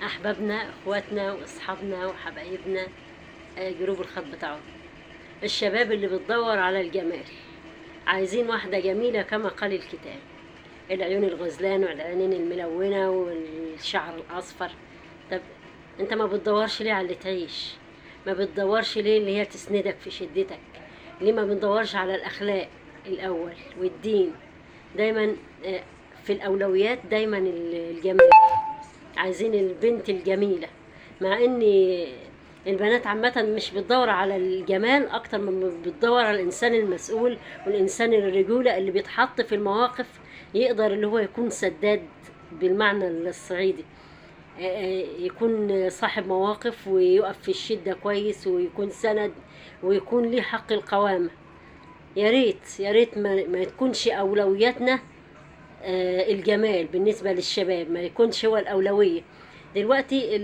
احبابنا اخواتنا واصحابنا وحبايبنا، جروب الخط بتاعهم، الشباب اللي بتدور على الجمال، عايزين واحدة جميلة كما قال الكتاب، العيون الغزلان والعينين الملونة والشعر الأصفر. طب انت ما بتدورش ليه على اللي تعيش؟ ما بتدورش ليه اللي هي تسندك في شدتك؟ ليه ما بندورش على الأخلاق الأول والدين؟ دايما في الأولويات دايما الجمال، عايزين البنت الجميلة، مع ان البنات عامة مش بتدور على الجمال اكتر من بتدور على الانسان المسؤول والانسان الرجولة اللي بيتحط في المواقف يقدر اللي هو يكون سداد بالمعنى الصعيدي، يكون صاحب مواقف ويقف في الشدة كويس ويكون سند ويكون ليه حق القوامة. يا ريت ما تكونش اولوياتنا الجمال بالنسبة للشباب، ما يكونش هو الأولوية. دلوقتي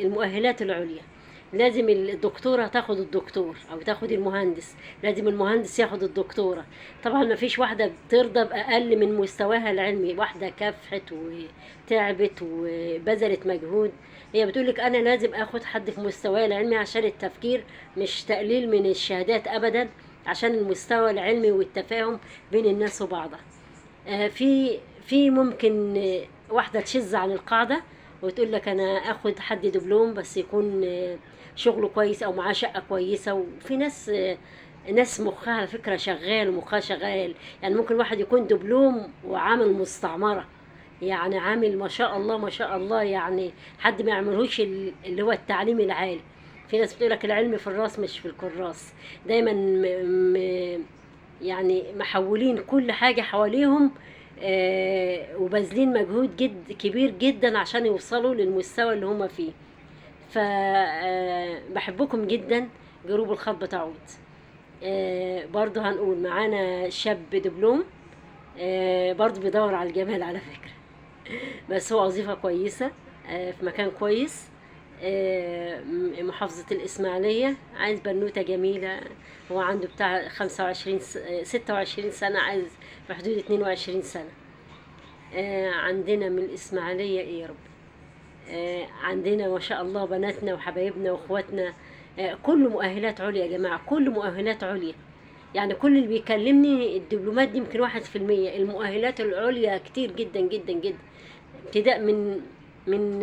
المؤهلات العليا، لازم الدكتورة تاخد الدكتور أو تاخد المهندس، لازم المهندس ياخد الدكتورة. طبعا ما فيش واحدة بترضى بأقل من مستواها العلمي، واحدة كافحت وتعبت وبذلت مجهود، هي بتقولك أنا لازم أخد حد في مستواي العلمي عشان التفكير، مش تقليل من الشهادات أبدا، عشان المستوى العلمي والتفاهم بين الناس وبعضها. في ممكن واحدة تشذ عن القاعدة وتقول لك أنا أخد حد دبلوم بس يكون شغله كويس أو معاه شقة كويسة. وفي ناس مخها على فكرة شغال ومخها شغال، يعني ممكن واحد يكون دبلوم وعامل مستعمرة، يعني عامل ما شاء الله ما شاء الله، يعني حد ما يعملهوش اللي هو التعليم العالي. في ناس بتقولك العلم في الراس مش في الكراس، دايما يعني محولين كل حاجة حواليهم وبذلين مجهود كبير جدا عشان يوصلوا للمستوى اللي هم فيه. فبحبكم جدا جروب الخط بتاعود. برضو هنقول معانا شاب دبلوم برضو بيدور على الجمال على فكرة، بس هو وظيفة كويسة في مكان كويس، محافظة الإسماعيلية، عايز بنوتة جميلة، هو عنده بتاع 26 سنة، عايز في حدود 22 سنة. عندنا من الإسماعيلية يا رب، عندنا ما شاء الله بناتنا وحبايبنا واخواتنا كل مؤهلات عليا يا جماعة، كل مؤهلات عليا، يعني كل اللي بيكلمني الدبلومات دي يمكن 1%، المؤهلات العليا كتير جدا جدا جدا، ابتداء من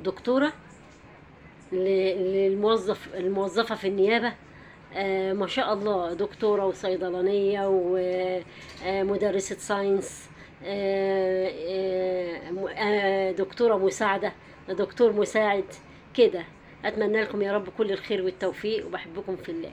دكتورة الموظفة في النيابة، ما شاء الله، دكتورة وصيدلانية ومدرسة ساينس، دكتورة مساعدة، دكتور مساعد كده. أتمنى لكم يا رب كل الخير والتوفيق، وبحبكم في الله.